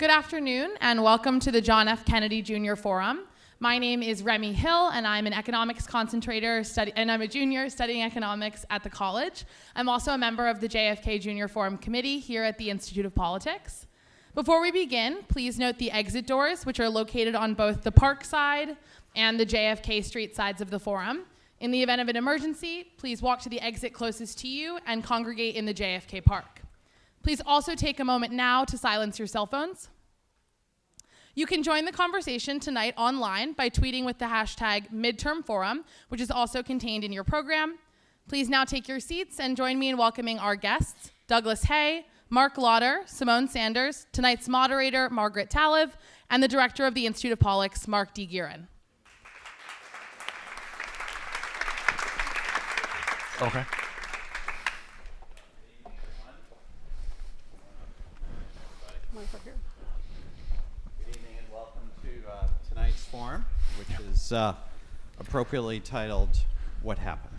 Good afternoon, and welcome to the John F. Kennedy Jr. Forum. My name is Remy Hill, and I'm an economics concentrator, and I'm a junior studying economics at the college. I'm also a member of the JFK Junior Forum Committee here at the Institute of Politics. Before we begin, please note the exit doors, which are located on both the Park side and the JFK Street sides of the forum. In the event of an emergency, please walk to the exit closest to you and congregate in the JFK Park. Please also take a moment now to silence your cell phones. You can join the conversation tonight online by tweeting with the hashtag #MidtermForum, which is also contained in your program. Please now take your seats and join me in welcoming our guests, Douglas Heye, Marc Lotter, Symone Sanders, tonight's moderator, Margaret Talev, and the director of the Institute of Politics, Marc D. Okay. Good evening and welcome to tonight's forum, which is appropriately titled, What Happened?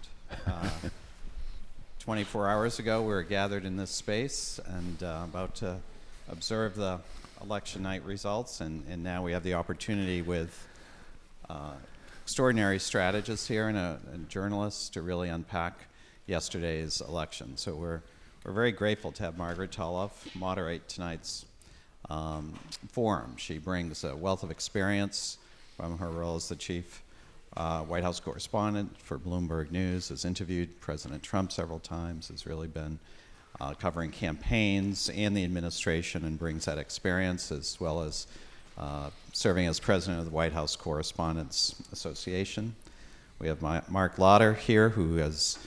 24 hours ago, we were gathered in this space and about to observe the election night results, and now we have the opportunity with extraordinary strategists here and journalists to really unpack yesterday's election. So we're very grateful to have Margaret Talev moderate tonight's forum. She brings a wealth of experience from her role as the chief White House correspondent for Bloomberg News, has interviewed President Trump several times, has really been covering campaigns and the administration, and brings that experience, as well as serving as president of the White House Correspondents Association. We have Marc Lotter here, who has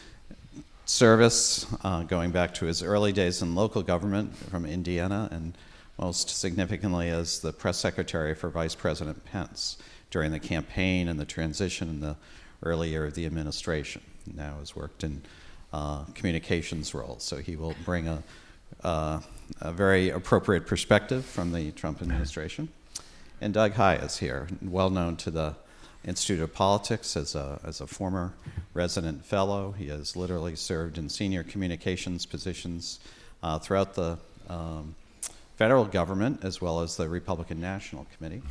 service going back to his early days in local government from Indiana, and most significantly as the press secretary for Vice President Pence during the campaign and the transition in the early year of the administration. Now has worked in communications roles, so he will bring a very appropriate perspective from the Trump administration. And Doug Heye is here, well known to the Institute of Politics as a former resident fellow. He has literally served in senior communications positions throughout the federal government, as well as the Republican National Committee.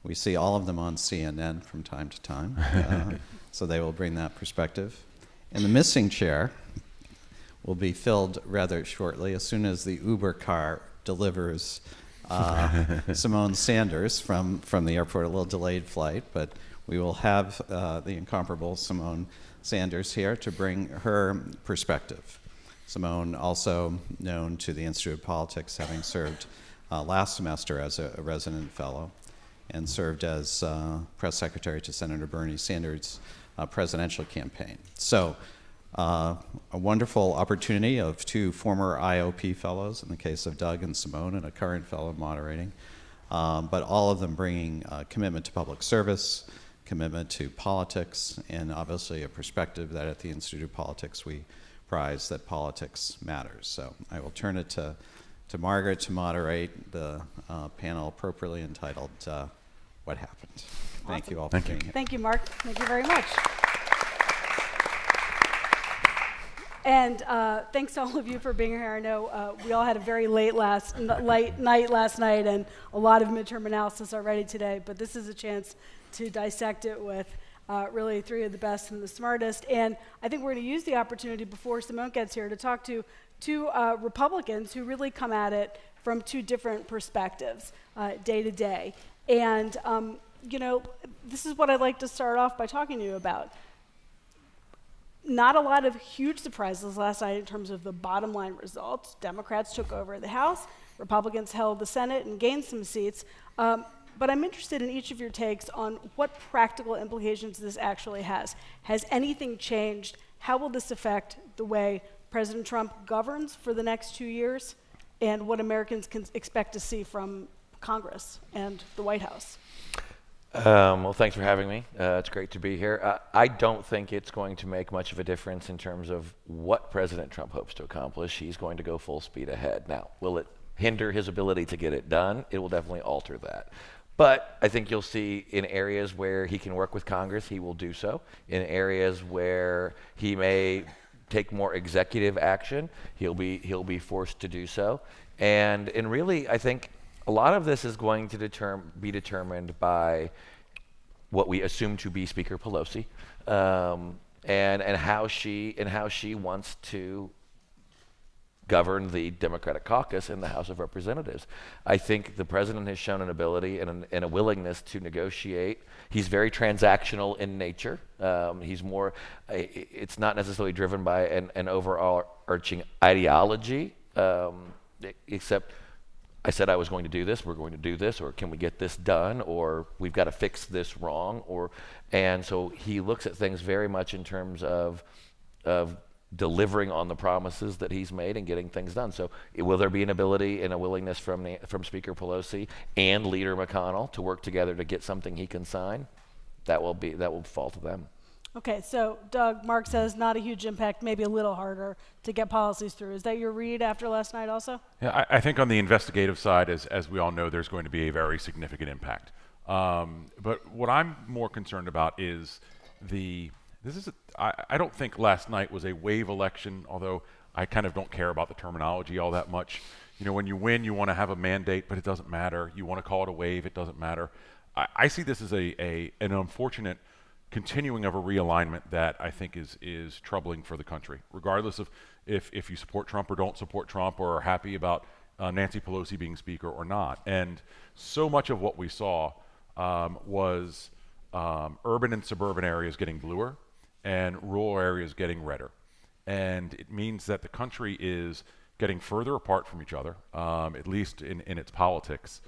We see all of them on CNN from time to time, so they will bring that perspective. And the missing chair will be filled rather shortly, as soon as the Uber car delivers Symone Sanders from the airport, a little delayed flight, but we will have the incomparable Symone Sanders here to bring her perspective. Symone, also known to the Institute of Politics, having served last semester as a resident fellow, and served as press secretary to Senator Bernie Sanders' presidential campaign. So a wonderful opportunity of two former IOP fellows, in the case of Doug and Symone, and a current fellow moderating, but all of them bringing commitment to public service, commitment to politics, and obviously a perspective that at the Institute of Politics we prize, that politics matters. So I will turn it to Margaret to moderate the panel appropriately entitled, What Happened? Awesome. Thank you all for being here. Thank you, Marc. Thank you very much. And thanks to all of you for being here. I know we all had a very late night last night, and a lot of midterm analysis already today, but this is a chance to dissect it with really three of the best and the smartest. And I think we're going to use the opportunity before Symone gets here to talk to two Republicans who really come at it from two different perspectives, day to day. And, this is what I'd like to start off by talking to you about. Not a lot of huge surprises last night in terms of the bottom line results. Democrats took over the House, Republicans held the Senate and gained some seats. But I'm interested in each of your takes on what practical implications this actually has. Has anything changed? How will this affect the way President Trump governs for the next 2 years, and what Americans can expect to see from Congress and the White House? Well, thanks for having me. It's great to be here. I don't think it's going to make much of a difference in terms of what President Trump hopes to accomplish. He's going to go full speed ahead. Now, will it hinder his ability to get it done? It will definitely alter that. But I think you'll see in areas where he can work with Congress, he will do so. In areas where he may take more executive action, he'll be forced to do so. And really, I think a lot of this is going to be determined by what we assume to be Speaker Pelosi, and how she wants to govern the Democratic caucus in the House of Representatives. I think the president has shown an ability and a willingness to negotiate. He's very transactional in nature. He's more, it's not necessarily driven by an overarching ideology, except I said I was going to do this, we're going to do this, or can we get this done, or we've got to fix this wrong, and so he looks at things very much in terms of delivering on the promises that he's made and getting things done. So will there be an ability and a willingness from Speaker Pelosi and Leader McConnell to work together to get something he can sign? That will fall to them. Okay, so Doug, Mark says not a huge impact, maybe a little harder to get policies through. Is that your read after last night also? Yeah, I think on the investigative side, as we all know, there's going to be a very significant impact. But what I'm more concerned about is I don't think last night was a wave election, although I kind of don't care about the terminology all that much. You know, when you win, you want to have a mandate, but it doesn't matter. You want to call it a wave, it doesn't matter. I see this as an unfortunate continuing of a realignment that I think is troubling for the country, regardless of if you support Trump or don't support Trump, or are happy about Nancy Pelosi being Speaker or not. And so much of what we saw was urban and suburban areas getting bluer and rural areas getting redder. And it means that the country is getting further apart from each other, at least in its politics,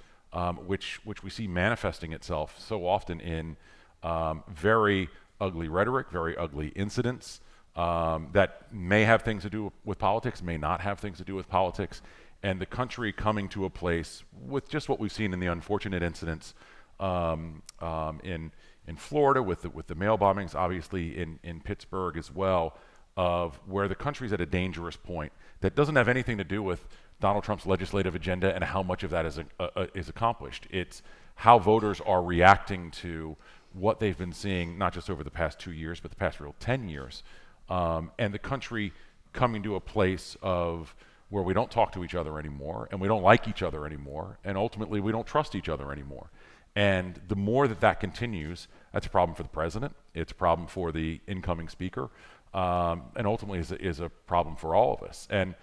which we see manifesting itself so often in very ugly rhetoric, very ugly incidents that may have things to do with politics, may not have things to do with politics, and the country coming to a place with just what we've seen in the unfortunate incidents in Florida with the mail bombings, obviously in Pittsburgh as well, of where the country's at a dangerous point that doesn't have anything to do with Donald Trump's legislative agenda and how much of that is accomplished. It's how voters are reacting to what they've been seeing, not just over the past 2 years, but the past real 10 years. And the country coming to a place of where we don't talk to each other anymore, and we don't like each other anymore, and ultimately we don't trust each other anymore. And the more that continues, that's a problem for the president, it's a problem for the incoming speaker, and ultimately is a problem for all of us. And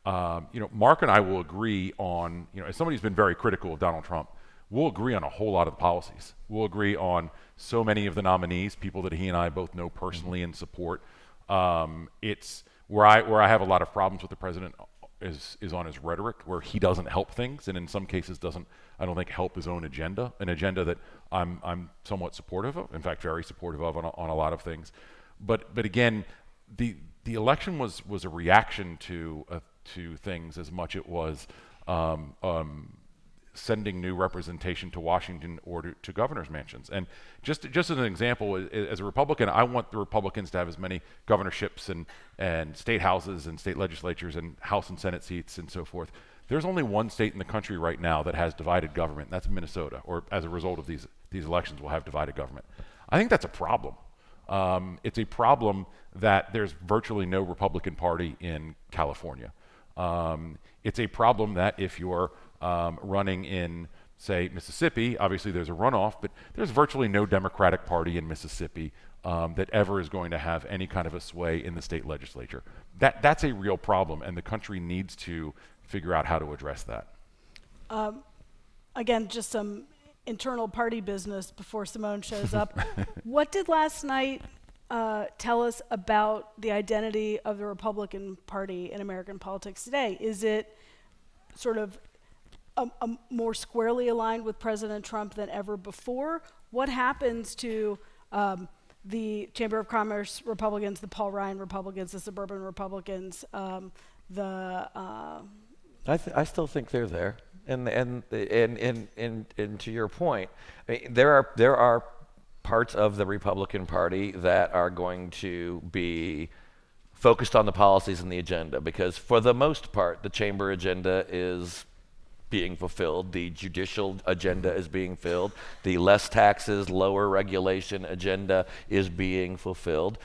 Mark and I will agree on, as somebody who's been very critical of Donald Trump, we'll agree on a whole lot of the policies. We'll agree on so many of the nominees, people that he and I both know personally and support. It's where I have a lot of problems with the president is on his rhetoric, where he doesn't help things, and in some cases I don't think help his own agenda, an agenda that I'm somewhat supportive of, in fact very supportive of on a lot of things. But again, the election was a reaction to things as much it was sending new representation to Washington or to governor's mansions. And just as an example, as a Republican, I want the Republicans to have as many governorships and state houses and state legislatures and House and Senate seats and so forth. There's only one state in the country right now that has divided government. That's Minnesota, or as a result of these elections, will have divided government. I think that's a problem. It's a problem that there's virtually no Republican Party in California. It's a problem that if you're running in, say, Mississippi, obviously there's a runoff, but there's virtually no Democratic Party in Mississippi that ever is going to have any kind of a sway in the state legislature. That's a real problem, and the country needs to figure out how to address that. Again, just some internal party business before Symone shows up. What did last night tell us about the identity of the Republican Party in American politics today? Is it sort of more squarely aligned with President Trump than ever before? What happens to the Chamber of Commerce Republicans, the Paul Ryan Republicans, the suburban Republicans, I still think they're there, and to your point, I mean, there are parts of the Republican Party that are going to be focused on the policies and the agenda, because for the most part, the chamber agenda is being fulfilled, the judicial agenda is being filled, the less taxes, lower regulation agenda is being fulfilled.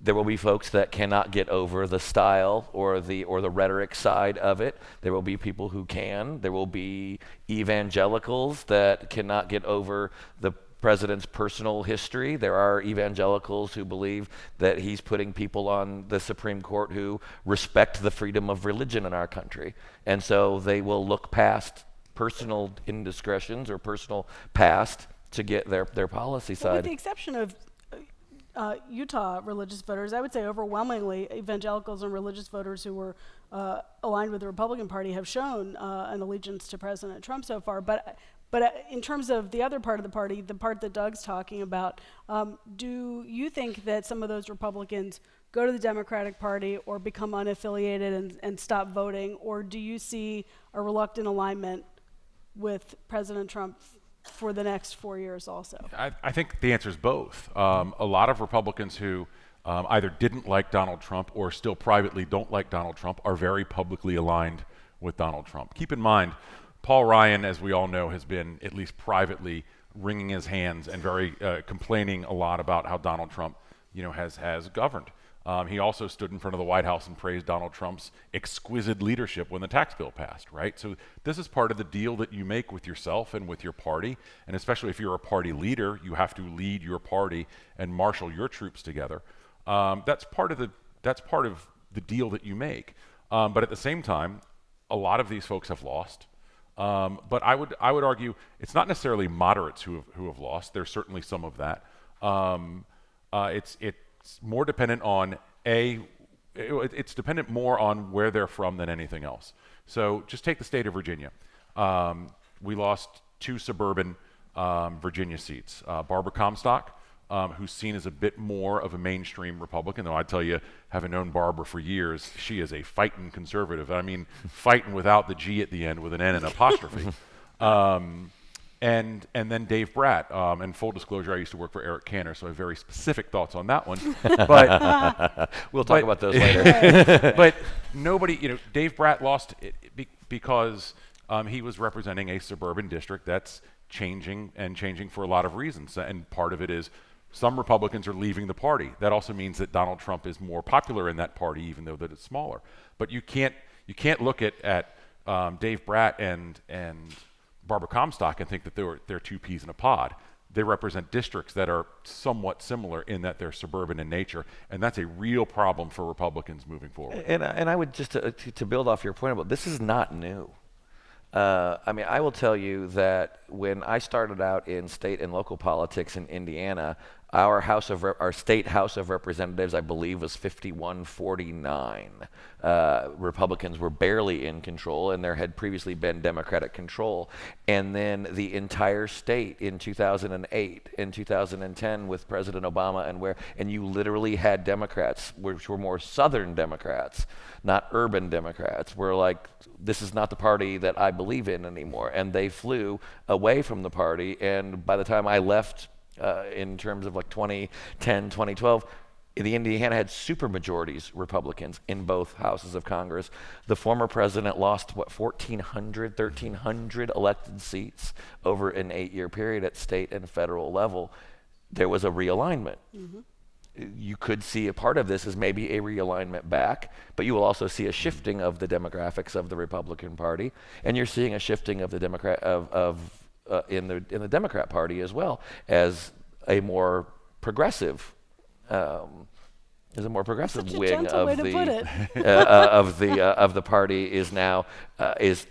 There will be folks that cannot get over the style or the rhetoric side of it. There will be people who can. There will be evangelicals that cannot get over the president's personal history. There are evangelicals who believe that he's putting people on the Supreme Court who respect the freedom of religion in our country. And so they will look past personal indiscretions or personal past to get their policy side. With the exception of Utah religious voters, I would say overwhelmingly evangelicals and religious voters who were aligned with the Republican Party have shown an allegiance to President Trump so far. But in terms of the other part of the party, the part that Doug's talking about, do you think that some of those Republicans go to the Democratic Party or become unaffiliated and stop voting, or do you see a reluctant alignment with President Trump for the next 4 years also? I think the answer is both. A lot of Republicans who either didn't like Donald Trump or still privately don't like Donald Trump are very publicly aligned with Donald Trump. Keep in mind, Paul Ryan, as we all know, has been, at least privately, wringing his hands and very complaining a lot about how Donald Trump, has governed. He also stood in front of the White House and praised Donald Trump's exquisite leadership when the tax bill passed, right? So this is part of the deal that you make with yourself and with your party, and especially if you're a party leader, you have to lead your party and marshal your troops together. That's part of the deal that you make. But at the same time, a lot of these folks have lost. But I would argue it's not necessarily moderates who have lost. There's certainly some of that. It's more dependent on it's dependent more on where they're from than anything else. So just take the state of Virginia. We lost 2 suburban Virginia seats. Barbara Comstock, who's seen as a bit more of a mainstream Republican, though I tell you, having known Barbara for years, she is a fighting conservative. I mean, fighting without the G at the end with an N and apostrophe. And then Dave Bratt, and full disclosure, I used to work for Eric Cantor, so I have very specific thoughts on that one. But we'll talk about those later. But nobody, Dave Bratt lost because he was representing a suburban district that's changing for a lot of reasons. And part of it is some Republicans are leaving the party. That also means that Donald Trump is more popular in that party, even though that it's smaller. But you can't look at Dave Bratt and Barbara Comstock and think that they're 2 peas in a pod. They represent districts that are somewhat similar in that they're suburban in nature, and that's a real problem for Republicans moving forward. And I would just to build off your point about this is not new. I will tell you that when I started out in state and local politics in Indiana, our state House of Representatives, I believe, was 51-49. Republicans were barely in control, and there had previously been Democratic control. And then the entire state in 2008, in 2010, with President Obama, and you literally had Democrats, which were more Southern Democrats, not urban Democrats, were like, this is not the party that I believe in anymore. And they flew away from the party. And by the time I left, in terms of like 2010, 2012, the Indiana had supermajorities Republicans in both houses of Congress. The former president lost, 1,300 elected seats over an 8-year period at state and federal level. There was a realignment. Mm-hmm. You could see a part of this as maybe a realignment back, but you will also see a shifting of the demographics of the Republican Party, and you're seeing a shifting of the in the Democrat Party as well, as a more progressive wing of the party is now is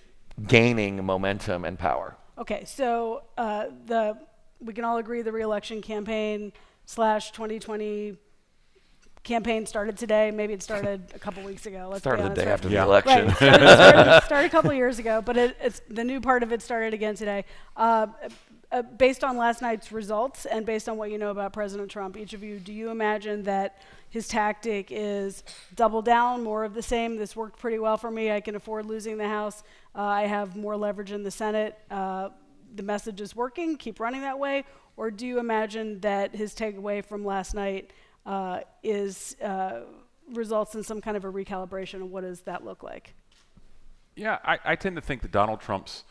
gaining momentum and power. Okay, so we can all agree the re-election campaign / 2020 campaign started today. Maybe it started a couple weeks ago. Started the day after the Right. election. Started a couple years ago, but it's the new part of it started again today. Based on last night's results and based on what you know about President Trump, each of you, do you imagine that his tactic is double down, more of the same? This worked pretty well for me. I can afford losing the House. I have more leverage in the Senate. The message is working. Keep running that way. Or do you imagine that his takeaway from last night results in some kind of a recalibration, and what does that look like? Yeah, I tend to think that Donald Trump's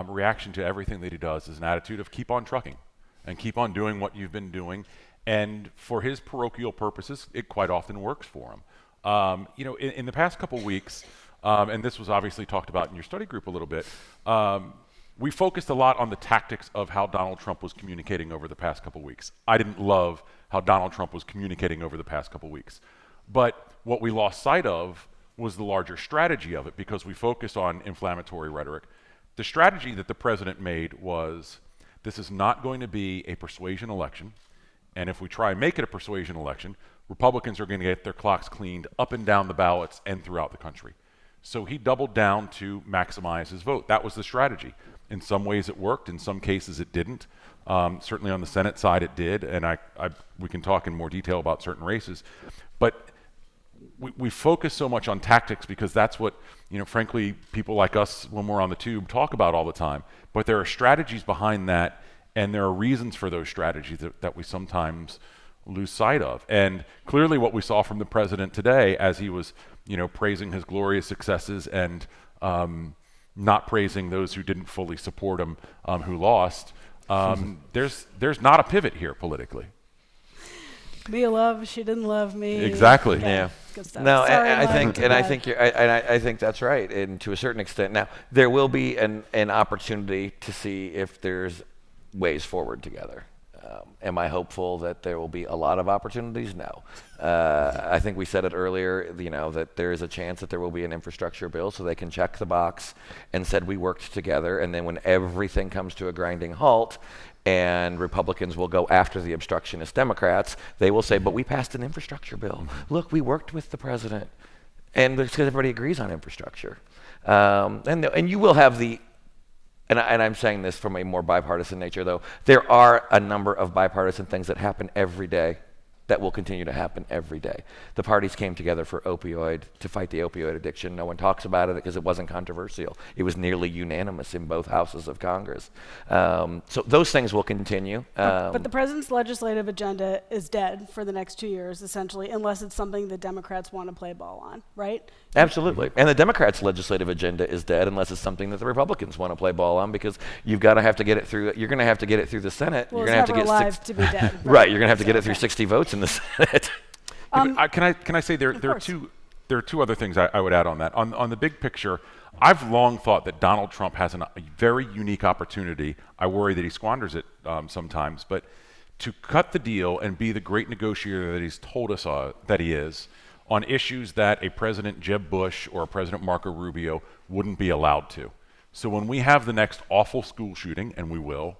reaction to everything that he does is an attitude of keep on trucking and keep on doing what you've been doing. And for his parochial purposes, it quite often works for him. In the past couple weeks, and this was obviously talked about in your study group a little bit, we focused a lot on the tactics of how Donald Trump was communicating over the past couple weeks. I didn't love how Donald Trump was communicating over the past couple weeks. But what we lost sight of was the larger strategy of it, because we focused on inflammatory rhetoric. The strategy that the president made was, this is not going to be a persuasion election, and if we try and make it a persuasion election, Republicans are going to get their clocks cleaned up and down the ballots and throughout the country. So he doubled down to maximize his vote. That was the strategy. In some ways it worked, in some cases it didn't. Certainly on the Senate side it did, and we can talk in more detail about certain races. But we focus so much on tactics because that's what, frankly, people like us when we're on the tube talk about all the time. But there are strategies behind that, and there are reasons for those strategies that we sometimes lose sight of. And clearly what we saw from the president today, as he was praising his glorious successes and not praising those who didn't fully support him, who lost, there's not a pivot here politically. Mia love, she didn't love me. Exactly. Yeah. Good stuff. No, Sorry, I Mark, think I think that's right, and to a certain extent. Now there will be an opportunity to see if there's ways forward together. Am I hopeful that there will be a lot of opportunities? No. I think we said it earlier, that there is a chance that there will be an infrastructure bill so they can check the box and said we worked together, and then when everything comes to a grinding halt and Republicans will go after the obstructionist Democrats, they will say, but we passed an infrastructure bill. Look, we worked with the president. And it's because everybody agrees on infrastructure. And you will have and I'm saying this from a more bipartisan nature, though. There are a number of bipartisan things that happen every day that will continue to happen every day. The parties came together to fight the opioid addiction. No one talks about it because it wasn't controversial. It was nearly unanimous in both houses of Congress. So those things will continue. But the president's legislative agenda is dead for the next 2 years, essentially, unless it's something the Democrats want to play ball on, right? Absolutely. And the Democrats' legislative agenda is dead unless it's something that the Republicans want to play ball on, because you're going to have to get it through the Senate. Well, you're it's going to never have to get alive to be dead. Right, you're going to have to get it through 60 votes in the Senate. Can I say there are two other things I would add on that. On the big picture, I've long thought that Donald Trump has a very unique opportunity. I worry that he squanders it sometimes, but to cut the deal and be the great negotiator that he's told us that he is on issues that a President Jeb Bush or a President Marco Rubio wouldn't be allowed to. So when we have the next awful school shooting, and we will,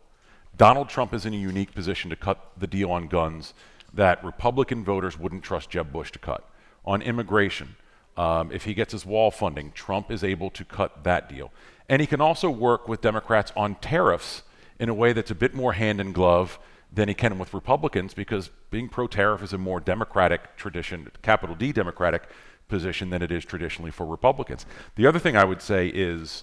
Donald Trump is in a unique position to cut the deal on guns that Republican voters wouldn't trust Jeb Bush to cut. On immigration, if he gets his wall funding, Trump is able to cut that deal. And he can also work with Democrats on tariffs in a way that's a bit more hand in glove than he can with Republicans, because being pro-tariff is a more democratic tradition, capital D Democratic position, than it is traditionally for Republicans. The other thing I would say is,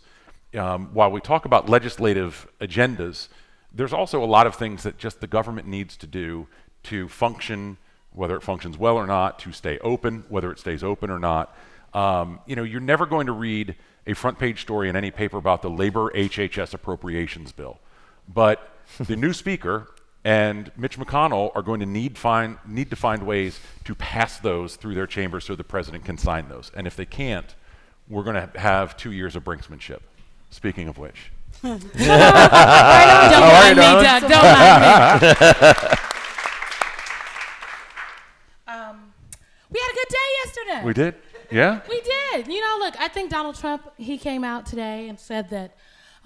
while we talk about legislative agendas, there's also a lot of things that just the government needs to do to function, whether it functions well or not, to stay open, whether it stays open or not. You're never going to read a front page story in any paper about the labor HHS appropriations bill. But the new speaker and Mitch McConnell are going to need to find ways to pass those through their chambers so the president can sign those. And if they can't, we're going to have 2 years of brinksmanship. Speaking of which. Don't mind me, Doug. Don't mind me. We had a good day yesterday. We did? Yeah? We did. Look, I think Donald Trump, he came out today and said that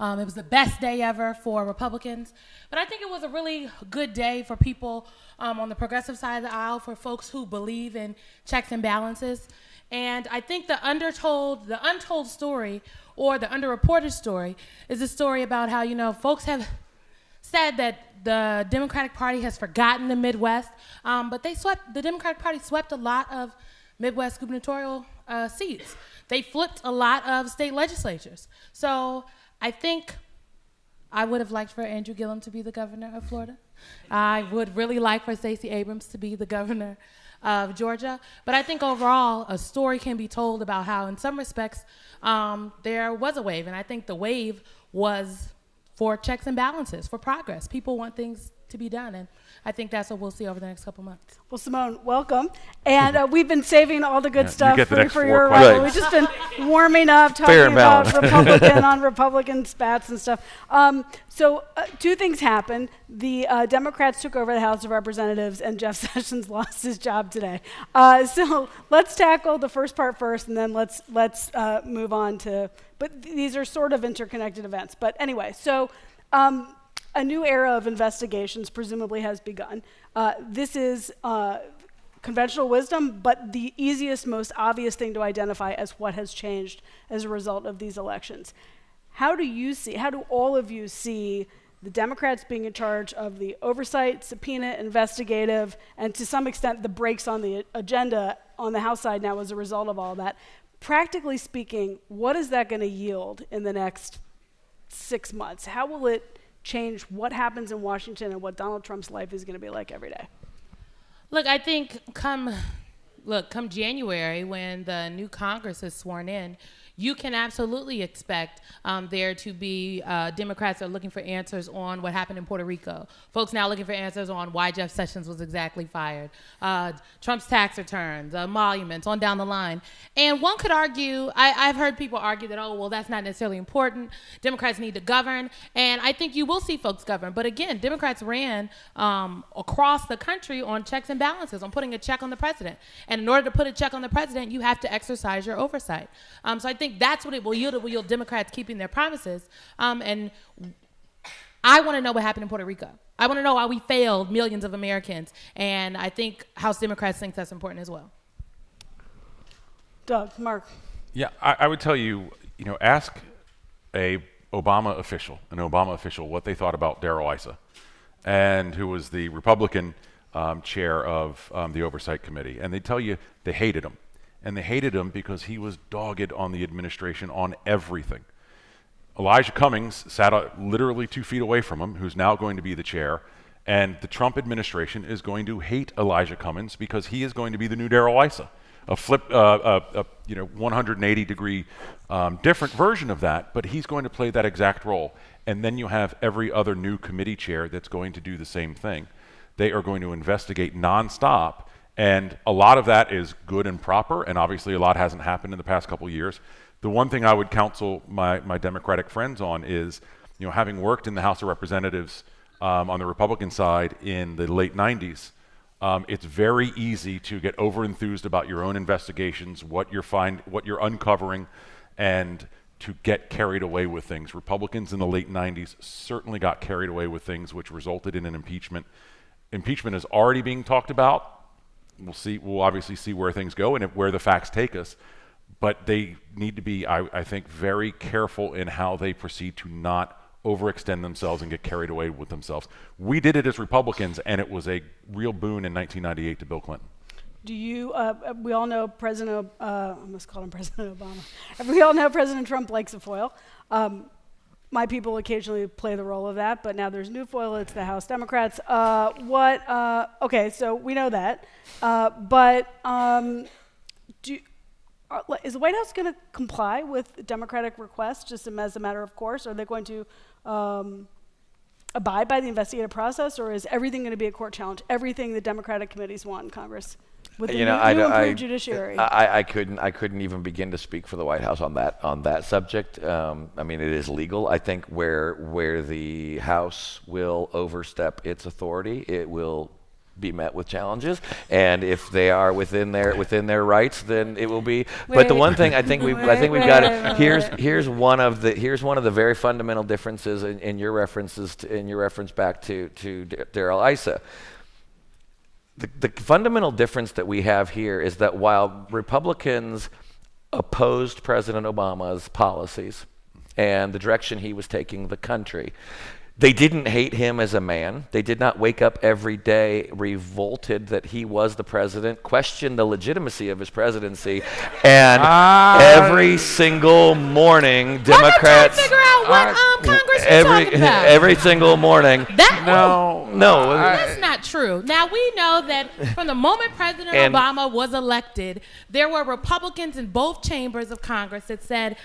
it was the best day ever for Republicans. But I think it was a really good day for people on the progressive side of the aisle, for folks who believe in checks and balances. And I think the untold story, or the underreported story, is a story about how, folks have said that the Democratic Party has forgotten the Midwest, but the Democratic Party swept a lot of Midwest gubernatorial seats. They flipped a lot of state legislatures. So I think I would have liked for Andrew Gillum to be the governor of Florida. I would really like for Stacey Abrams to be the governor of Georgia. But I think overall, a story can be told about how, in some respects, there was a wave. And I think the wave was for checks and balances, for progress. People want things to be done. And I think that's what we'll see over the next couple months. Well, Symone, welcome. And we've been saving all the good stuff get the next for 4 your questions. arrival. We've just been warming up, Fair talking and about balanced. Republican spats and stuff. So two things happened. The Democrats took over the House of Representatives, and Jeff Sessions lost his job today. So let's tackle the first part first, and then let's move on to. But these are sort of interconnected events. But anyway, so. A new era of investigations presumably has begun. This is conventional wisdom, but the easiest, most obvious thing to identify as what has changed as a result of these elections. How do all of you see the Democrats being in charge of the oversight, subpoena, investigative, and to some extent the brakes on the agenda on the House side now as a result of all that? Practically speaking, what is that going to yield in the next 6 months? How will it change what happens in Washington and what Donald Trump's life is going to be like every day? Look, I think come January, when the new Congress is sworn in, you can absolutely expect there to be Democrats that are looking for answers on what happened in Puerto Rico. Folks now looking for answers on why Jeff Sessions was exactly fired. Trump's tax returns, emoluments, on down the line. And one could argue, I've heard people argue that, oh, well, that's not necessarily important. Democrats need to govern. And I think you will see folks govern. But again, Democrats ran across the country on checks and balances, on putting a check on the president. And in order to put a check on the president, you have to exercise your oversight. So I think that's what it will yield. It will yield Democrats keeping their promises. And I want to know what happened in Puerto Rico. I want to know why we failed millions of Americans. And I think House Democrats think that's important as well. Doug, Mark. Yeah, I would tell you, ask an Obama official, what they thought about Darrell Issa, and who was the Republican chair of the Oversight Committee. And they tell you they hated him. And they hated him because he was dogged on the administration on everything. Elijah Cummings sat literally 2 feet away from him, who's now going to be the chair. And the Trump administration is going to hate Elijah Cummings because he is going to be the new Darrell Issa, a 180-degree different version of that, but he's going to play that exact role. And then you have every other new committee chair that's going to do the same thing. They are going to investigate nonstop. And a lot of that is good and proper, and obviously a lot hasn't happened in the past couple of years. The one thing I would counsel my Democratic friends on is, having worked in the House of Representatives on the Republican side in the late 90s, it's very easy to get over-enthused about your own investigations, what you're uncovering, and to get carried away with things. Republicans in the late 90s certainly got carried away with things, which resulted in an impeachment. Impeachment is already being talked about. We'll obviously see where things go and where the facts take us, but they need to be, I think, very careful in how they proceed to not overextend themselves and get carried away with themselves. We did it as Republicans, and it was a real boon in 1998 to Bill Clinton. Do you, we all know I almost called him President Obama. We all know President Trump likes a foil. My people occasionally play the role of that, but now there's new foil, it's the House Democrats. Okay, so we know that. Is the White House going to comply with Democratic requests just as a matter of course? Are they going to abide by the investigative process, or is everything going to be a court challenge? Everything the Democratic committees want in Congress with the new improved judiciary. I couldn't even begin to speak for the White House on that subject. It is legal. I think where the House will overstep its authority, it will be met with challenges, and if they are within their rights, then it will be. But the one thing I think we've got it. Here's one of the very fundamental differences in your reference back to Darrell Issa. The fundamental difference that we have here is that while Republicans opposed President Obama's policies and the direction he was taking the country, they didn't hate him as a man. They did not wake up every day revolted that he was the president, question the legitimacy of his presidency, and every single morning, Democrats. I'm trying to figure out what Congress is talking about. Every single morning. No, that's not true. Now, we know that from the moment President Obama was elected, there were Republicans in both chambers of Congress that said,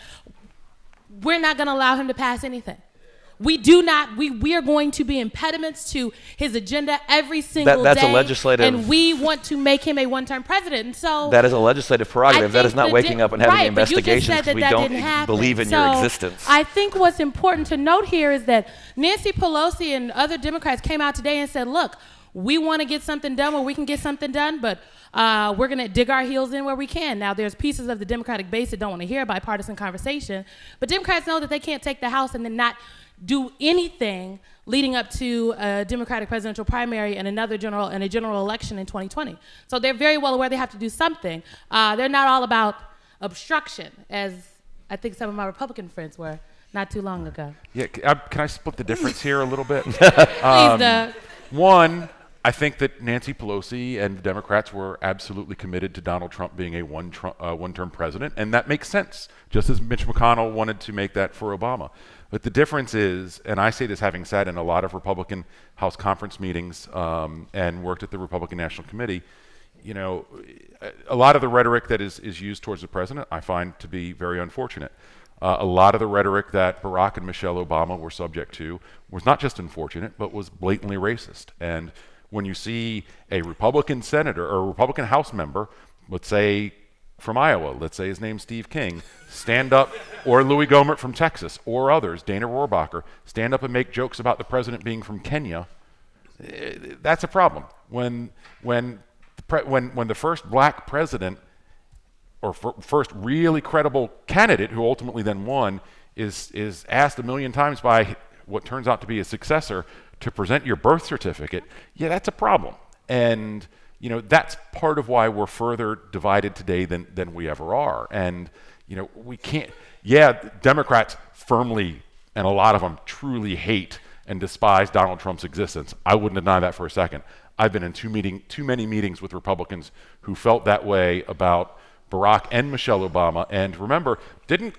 we're not going to allow him to pass anything. We are going to be impediments to his agenda every single That's day. a legislative. And we want to make him a one-term president. And so that is a legislative prerogative. That is not waking up and having right, investigations because we don't believe in your existence. I think what's important to note here is that Nancy Pelosi and other Democrats came out today and said, look, we want to get something done where we can get something done, but we're going to dig our heels in where we can. Now, there's pieces of the Democratic base that don't want to hear a bipartisan conversation, but Democrats know that they can't take the House and then not do anything leading up to a Democratic presidential primary and a general election in 2020. So they're very well aware they have to do something. They're not all about obstruction, as I think some of my Republican friends were not too long ago. Yeah, can I split the difference here a little bit? Please, Doug. One, I think that Nancy Pelosi and the Democrats were absolutely committed to Donald Trump being a one-term president, and that makes sense, just as Mitch McConnell wanted to make that for Obama. But the difference is, and I say this having sat in a lot of Republican House conference meetings and worked at the Republican National Committee, you know, a lot of the rhetoric that is used towards the president I find to be very unfortunate. A lot of the rhetoric that Barack and Michelle Obama were subject to was not just unfortunate, but was blatantly racist. And when you see a Republican senator or a Republican House member, let's say from Iowa, let's say his name's Steve King, stand up, or Louis Gohmert from Texas, or others, Dana Rohrabacher, stand up and make jokes about the president being from Kenya, that's a problem. When the first black president or first really credible candidate who ultimately then won is asked 1 million times by what turns out to be a successor to present your birth certificate, yeah, that's a problem. And you know, that's part of why we're further divided today than we ever are. And you know, we can't, Democrats firmly, and a lot of them truly hate and despise Donald Trump's existence. I wouldn't deny that for a second. I've been in too many meetings with Republicans who felt that way about Barack and Michelle Obama, and remember, didn't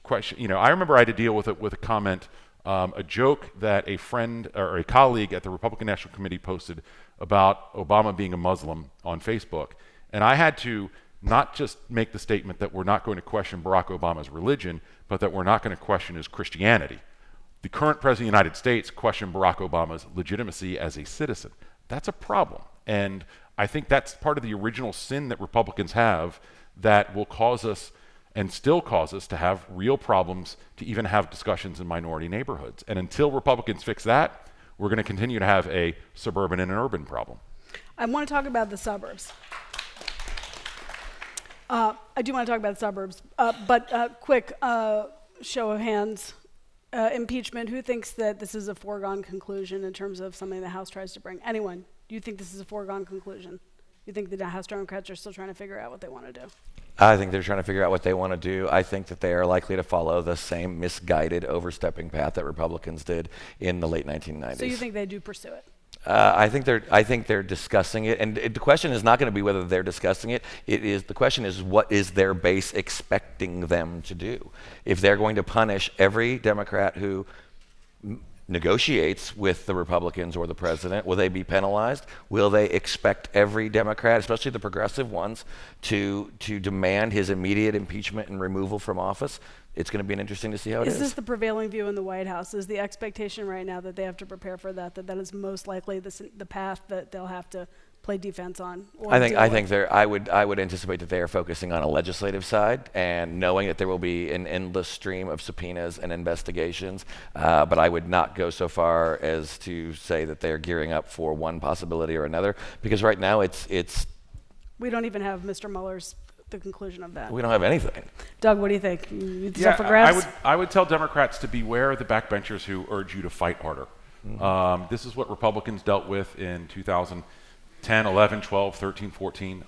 question, you know, I remember I had to deal with a comment, a joke that a friend or a colleague at the Republican National Committee posted about Obama being a Muslim on Facebook. And I had to not just make the statement that we're not going to question Barack Obama's religion, but that we're not going to question his Christianity. The current president of the United States questioned Barack Obama's legitimacy as a citizen. That's a problem. And I think that's part of the original sin that Republicans have that will cause us and still cause us to have real problems to even have discussions in minority neighborhoods. And until Republicans fix that, we're going to continue to have a suburban and an urban problem. I want to talk about the suburbs. I do want to talk about the suburbs, but quick show of hands. Impeachment, who thinks that this is a foregone conclusion in terms of something the House tries to bring? Anyone? Do you think this is a foregone conclusion? You think the House Democrats are still trying to figure out what they want to do? I think they're trying to figure out what they want to do. I think that they are likely to follow the same misguided, overstepping path that Republicans did in the late 1990s. So you think they do pursue it? I think they're discussing it, and the question is not going to be whether they're discussing it. The question is, what is their base expecting them to do? If they're going to punish every Democrat who negotiates with the Republicans or the president, will they be penalized? Will they expect every Democrat, especially the progressive ones, to demand his immediate impeachment and removal from office? It's going to be interesting to see how it is. Is this the prevailing view in the White House? Is the expectation right now that they have to prepare for that is most likely the path that they'll have to play defense on? I would anticipate that they are focusing on a legislative side and knowing that there will be an endless stream of subpoenas and investigations, but I would not go so far as to say that they're gearing up for one possibility or another, because right now it's we don't even have Mr. Mueller's the conclusion of that. We don't have anything. Doug, what do you think? Is that for grabs? I would tell Democrats to beware of the backbenchers who urge you to fight harder. This is what Republicans dealt with in 2010, 11, 12, 13, 14,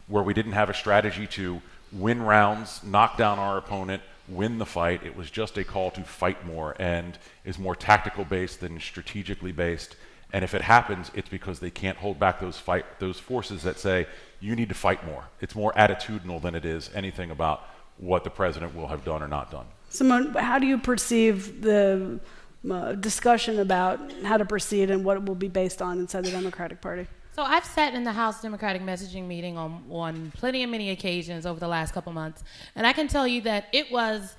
where we didn't have a strategy to win rounds, knock down our opponent, win the fight. It was just a call to fight more and is more tactical based than strategically based. And if it happens, it's because they can't hold back those forces that say, you need to fight more. It's more attitudinal than it is anything about what the president will have done or not done. Symone, how do you perceive the discussion about how to proceed and what it will be based on inside the Democratic Party? So I've sat in the House Democratic messaging meeting on many occasions over the last couple months, and I can tell you that it was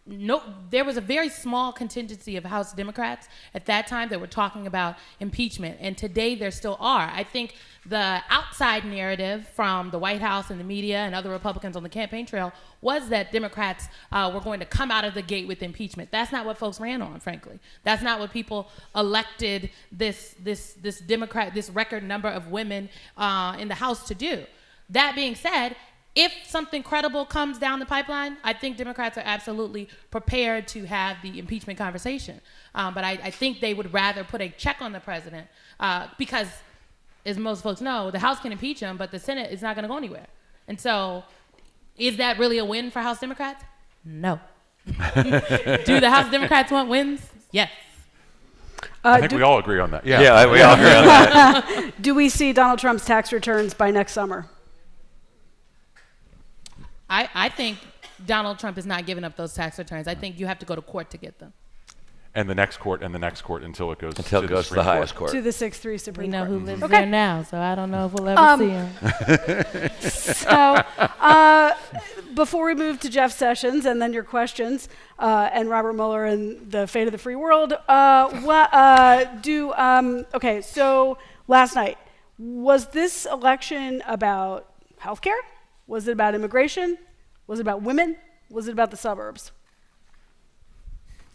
there was a very small contingency of House Democrats at that time that were talking about impeachment, and today there still are. I think the outside narrative from the White House and the media and other Republicans on the campaign trail was that Democrats were going to come out of the gate with impeachment. That's not what folks ran on, frankly. That's not what people elected this record number of women in the House to do. That being said, if something credible comes down the pipeline, I think Democrats are absolutely prepared to have the impeachment conversation. But I think they would rather put a check on the president because, as most folks know, the House can impeach him, but the Senate is not going to go anywhere. And so, is that really a win for House Democrats? No. Do the House Democrats want wins? Yes. I think we all agree on that. Yeah, we all agree on that. Do we see Donald Trump's tax returns by next summer? I think Donald Trump is not giving up those tax returns. I think you have to go to court to get them. And the next court and the next court until it goes to the highest court. To the 6-3 Supreme Court. We know who lives there now, so I don't know if we'll ever see him. So before we move to Jeff Sessions and then your questions and Robert Mueller and the fate of the free world, okay, so last night, was this election about healthcare? Was it about immigration? Was it about women? Was it about the suburbs?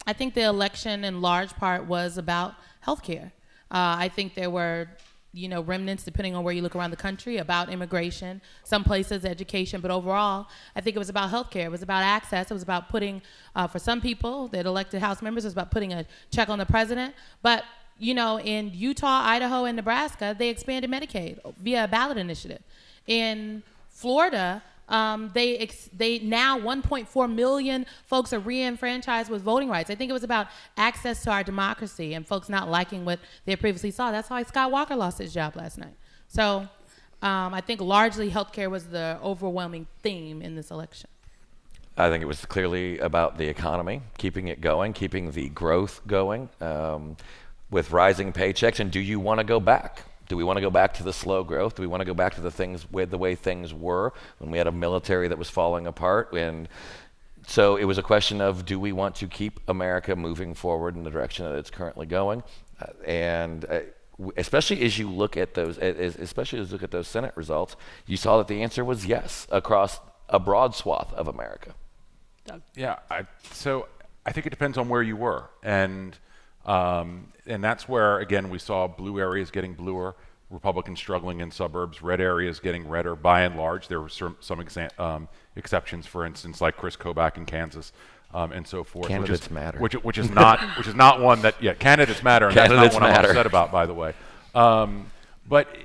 I think the election in large part was about healthcare. I think there were, remnants, depending on where you look around the country, about immigration, some places education, but overall, I think it was about healthcare. It was about access. It was about putting, for some people that elected House members, it was about putting a check on the president. But, in Utah, Idaho, and Nebraska, they expanded Medicaid via a ballot initiative. In Florida, they now 1.4 million folks are re-enfranchised with voting rights. I think it was about access to our democracy and folks not liking what they previously saw. That's why Scott Walker lost his job last night. So I think largely healthcare was the overwhelming theme in this election. I think it was clearly about the economy, keeping it going, keeping the growth going with rising paychecks. And do you want to go back? Do we want to go back to the slow growth? Do we want to go back to the way things were when we had a military that was falling apart? And so it was a question of, do we want to keep America moving forward in the direction that it's currently going? Especially as you look at those Senate results, you saw that the answer was yes across a broad swath of America. Doug? Yeah, so I think it depends on where you were, and that's where, again, we saw blue areas getting bluer, Republicans struggling in suburbs, red areas getting redder. By and large, there were some exceptions, for instance, like Chris Kobach in Kansas, and so forth. Candidates matter. Which is not one that candidates matter, and candidates that's not one matter. I'm upset about, by the way. But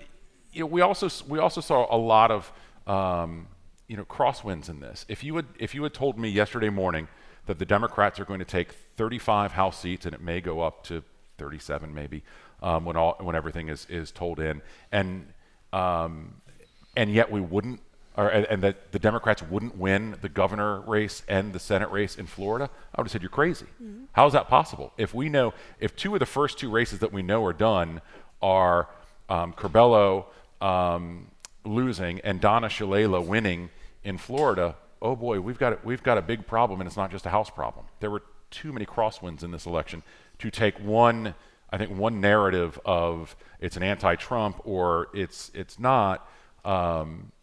we also saw a lot of crosswinds in this. If you had told me yesterday morning that the Democrats are going to take 35 House seats, and it may go up to 37 maybe, when everything is told in, and yet we wouldn't, and that the Democrats wouldn't win the governor race and the Senate race in Florida, I would have said you're crazy. Mm-hmm. How is that possible? If two of the first two races that we know are done are Curbelo losing and Donna Shalala winning in Florida, oh boy, we've got a big problem, and it's not just a House problem. There were too many crosswinds in this election to take one narrative of it's an anti-Trump or it's not.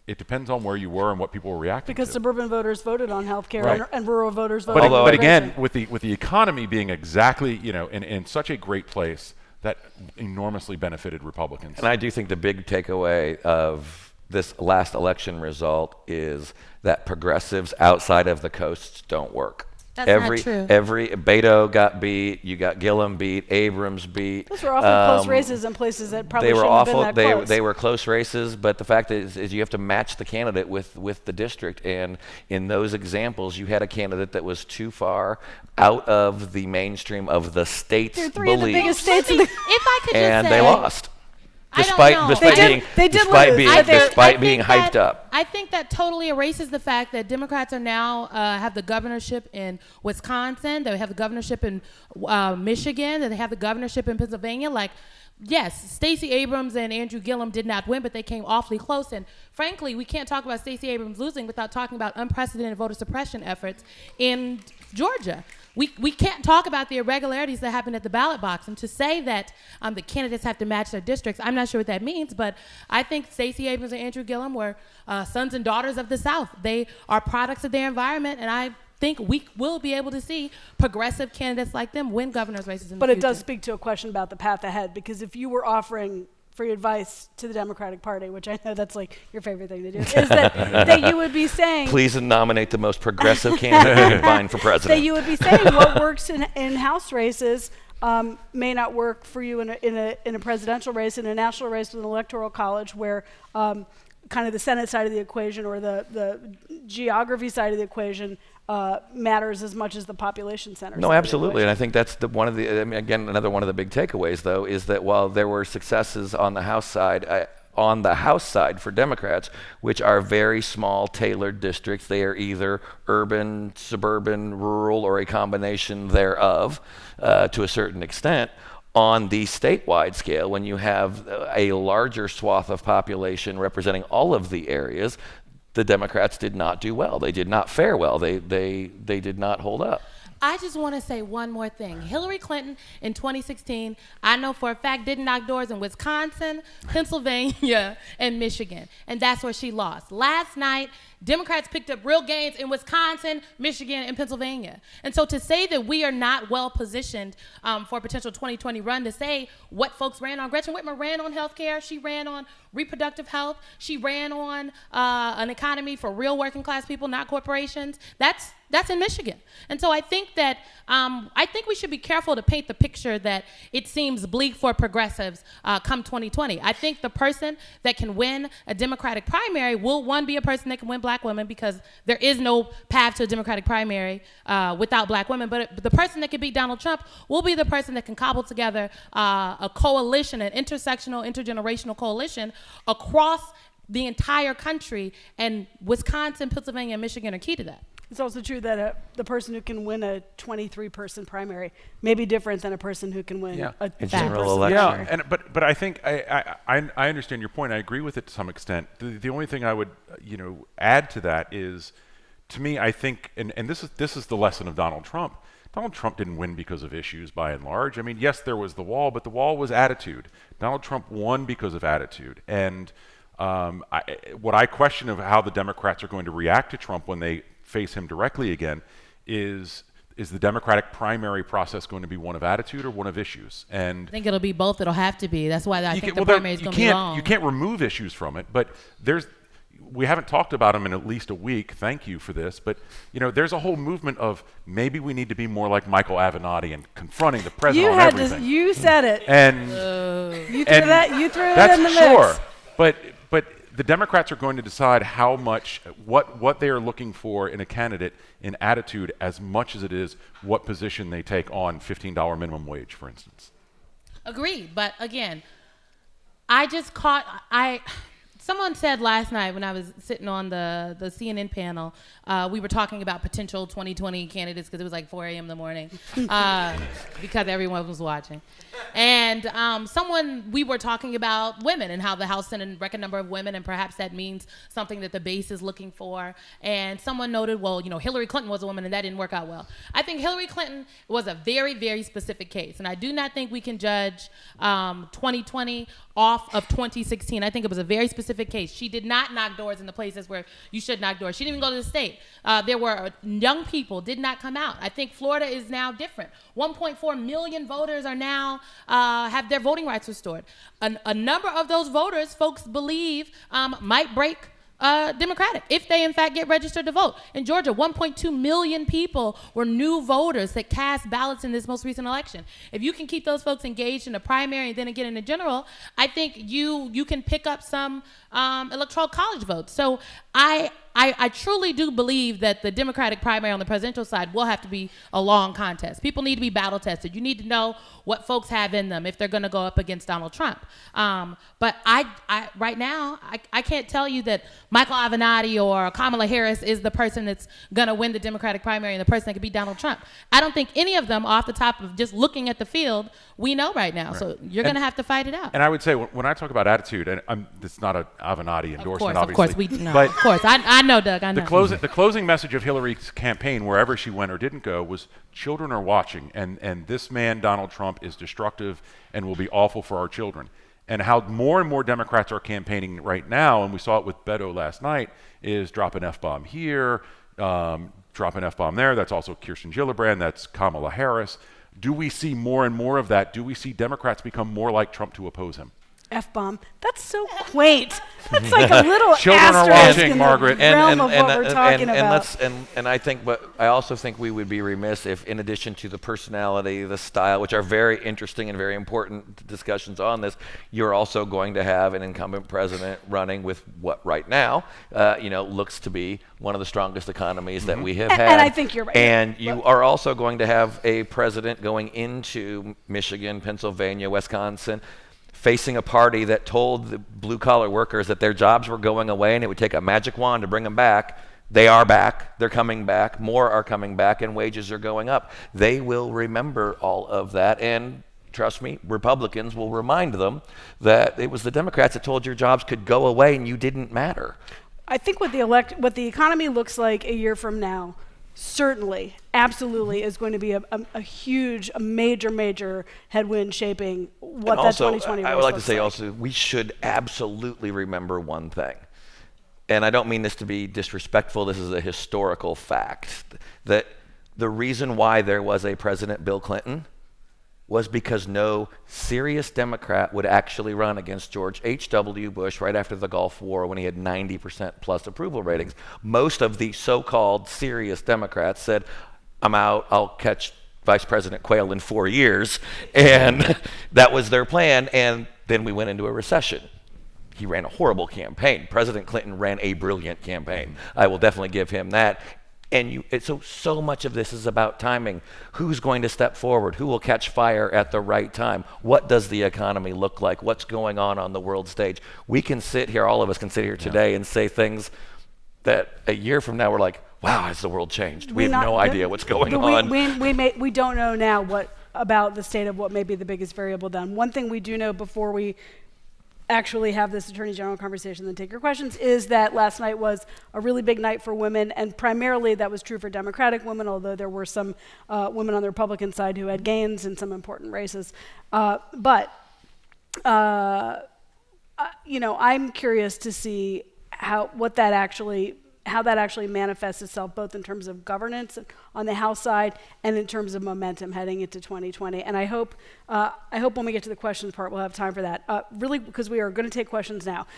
It depends on where you were and what people were reacting because to. suburban voters voted on healthcare, right. and rural voters voted on but again, with the economy being exactly in such a great place, that enormously benefited Republicans. And I do think the big takeaway of this last election result is that progressives outside of the coasts don't work. That's not true. Beto got beat, you got Gillum beat, Abrams beat. Those were often close races in places that probably shouldn't have been that close. They were close races, but the fact is you have to match the candidate with the district. And in those examples, you had a candidate that was too far out of the mainstream of the state's They're three beliefs. of the biggest states in the If I could just and say, they lost. Despite being hyped up. I think that totally erases the fact that Democrats are now have the governorship in Wisconsin, they have the governorship in Michigan, that they have the governorship in Pennsylvania. Like, yes, Stacey Abrams and Andrew Gillum did not win, but they came awfully close. And frankly, we can't talk about Stacey Abrams losing without talking about unprecedented voter suppression efforts in Georgia. We can't talk about the irregularities that happened at the ballot box. And to say that the candidates have to match their districts, I'm not sure what that means, but I think Stacey Abrams and Andrew Gillum were sons and daughters of the South. They are products of their environment, and I think we will be able to see progressive candidates like them win governor's races in the future. But it does speak to a question about the path ahead, because if you were offering free advice to the Democratic Party, which I know that's like your favorite thing to do, is that you would be saying, please nominate the most progressive candidate you can find for president. that you would be saying what works in House races may not work for you in a presidential race, in a national race with an electoral college, where kind of the Senate side of the equation or the geography side of the equation matters as much as the population center. No, absolutely, and I think that's another one of the big takeaways, though, is that while there were successes on the House side, for Democrats, which are very small, tailored districts, they are either urban, suburban, rural, or a combination thereof, to a certain extent. On the statewide scale, when you have a larger swath of population representing all of the areas, the Democrats did not do well. They did not fare well. They did not hold up. I just want to say one more thing. Hillary Clinton in 2016, I know for a fact, didn't knock doors in Wisconsin, Pennsylvania, and Michigan. And that's where she lost. Last night, Democrats picked up real gains in Wisconsin, Michigan, and Pennsylvania. And so to say that we are not well positioned for a potential 2020 run, to say what folks ran on, Gretchen Whitmer ran on health care, she ran on reproductive health, she ran on an economy for real working class people, not corporations, that's in Michigan. And so I think that we should be careful to paint the picture that it seems bleak for progressives come 2020. I think the person that can win a Democratic primary will, one, be a person that can win black women, because there is no path to a Democratic primary without black women. But the person that can beat Donald Trump will be the person that can cobble together a coalition, an intersectional, intergenerational coalition across the entire country. And Wisconsin, Pennsylvania, and Michigan are key to that. It's also true that the person who can win a 23-person primary may be different than a person who can win a general 10-person election. Yeah, but I think I understand your point. I agree with it to some extent. The only thing I would add to that is, to me, I think, and this is the lesson of Donald Trump. Donald Trump didn't win because of issues by and large. I mean, yes, there was the wall, but the wall was attitude. Donald Trump won because of attitude. And what I question of how the Democrats are going to react to Trump when they face him directly again is the Democratic primary process going to be one of attitude or one of issues? And I think it'll be both. It'll have to be. That's why I think the primary is going to be long. You can't remove issues from it, but we haven't talked about them in at least a week. Thank you for this. But there's a whole movement of maybe we need to be more like Michael Avenatti and confronting the president on everything. You said it. And you threw it in the mix. Sure. But the Democrats are going to decide how much, what they are looking for in a candidate in attitude, as much as it is what position they take on $15 minimum wage, for instance. Agreed. But again, someone said last night when I was sitting on the CNN panel, we were talking about potential 2020 candidates because it was like 4 a.m. in the morning because everyone was watching. And we were talking about women and how the House sent a record number of women, and perhaps that means something that the base is looking for. And someone noted, well, Hillary Clinton was a woman and that didn't work out well. I think Hillary Clinton was a very, very specific case. And I do not think we can judge 2020 off of 2016. I think it was a very specific case. She did not knock doors in the places where you should knock doors. She didn't even go to the state. There were young people did not come out. I think Florida is now different. 1.4 million voters are now have their voting rights restored. A number of those voters, folks believe, might break Democratic if they in fact get registered to vote. In Georgia, 1.2 million people were new voters that cast ballots in this most recent election. If you can keep those folks engaged in the primary and then again in the general, I think you can pick up some electoral college votes. So I truly do believe that the Democratic primary on the presidential side will have to be a long contest. People need to be battle tested. You need to know what folks have in them if they're going to go up against Donald Trump. But I right now, I can't tell you that Michael Avenatti or Kamala Harris is the person that's going to win the Democratic primary and the person that could beat Donald Trump. I don't think any of them, off the top of just looking at the field, we know right now. Right. So you're going to have to fight it out. And I would say when I talk about attitude, and it's not an Avenatti endorsement, of course, I know, Doug. I know. The closing message of Hillary's campaign, wherever she went or didn't go, was children are watching, and this man, Donald Trump, is destructive and will be awful for our children. And how more and more Democrats are campaigning right now, and we saw it with Beto last night, is drop an F-bomb here, drop an F-bomb there. That's also Kirsten Gillibrand. That's Kamala Harris. Do we see more and more of that? Do we see Democrats become more like Trump to oppose him? F-bomb. That's so quaint. That's like a little children are watching, Margaret. Realm of what we're talking about. And I think, but I also think we would be remiss if, in addition to the personality, the style, which are very interesting and very important discussions on this, you're also going to have an incumbent president running with what right now, looks to be one of the strongest economies that we have had. And I think you're right. And you are also going to have a president going into Michigan, Pennsylvania, Wisconsin, facing a party that told the blue-collar workers that their jobs were going away and it would take a magic wand to bring them back. They are back. They're coming back. More are coming back, and wages are going up. They will remember all of that, and trust me, Republicans will remind them that it was the Democrats that told your jobs could go away and you didn't matter. I think what the economy looks like a year from now, certainly, absolutely, is going to be a huge, major headwind shaping what that 2020 I would like to say like. also, we should absolutely remember one thing. And I don't mean this to be disrespectful. This is a historical fact. That the reason why there was a President Bill Clinton was because no serious Democrat would actually run against George H.W. Bush right after the Gulf War when he had 90% plus approval ratings. Most of the so-called serious Democrats said, I'm out, I'll catch Vice President Quayle in 4 years. And that was their plan. And then we went into a recession. He ran a horrible campaign. President Clinton ran a brilliant campaign. I will definitely give him that. And so much of this is about timing. Who's going to step forward? Who will catch fire at the right time? What does the economy look like? What's going on the world stage? We can sit here, all of us can sit here today and say things that a year from now we're like, wow, has the world changed? We have no idea what's going on. We don't know now about the state of what may be the biggest variable then. One thing we do know before we actually have this Attorney General conversation and take your questions is that last night was a really big night for women, and primarily that was true for Democratic women, although there were some women on the Republican side who had gains in some important races. I'm curious to see how that actually manifests itself, both in terms of governance on the House side and in terms of momentum heading into 2020. And I hope when we get to the questions part, we'll have time for that. Really, because we are going to take questions now.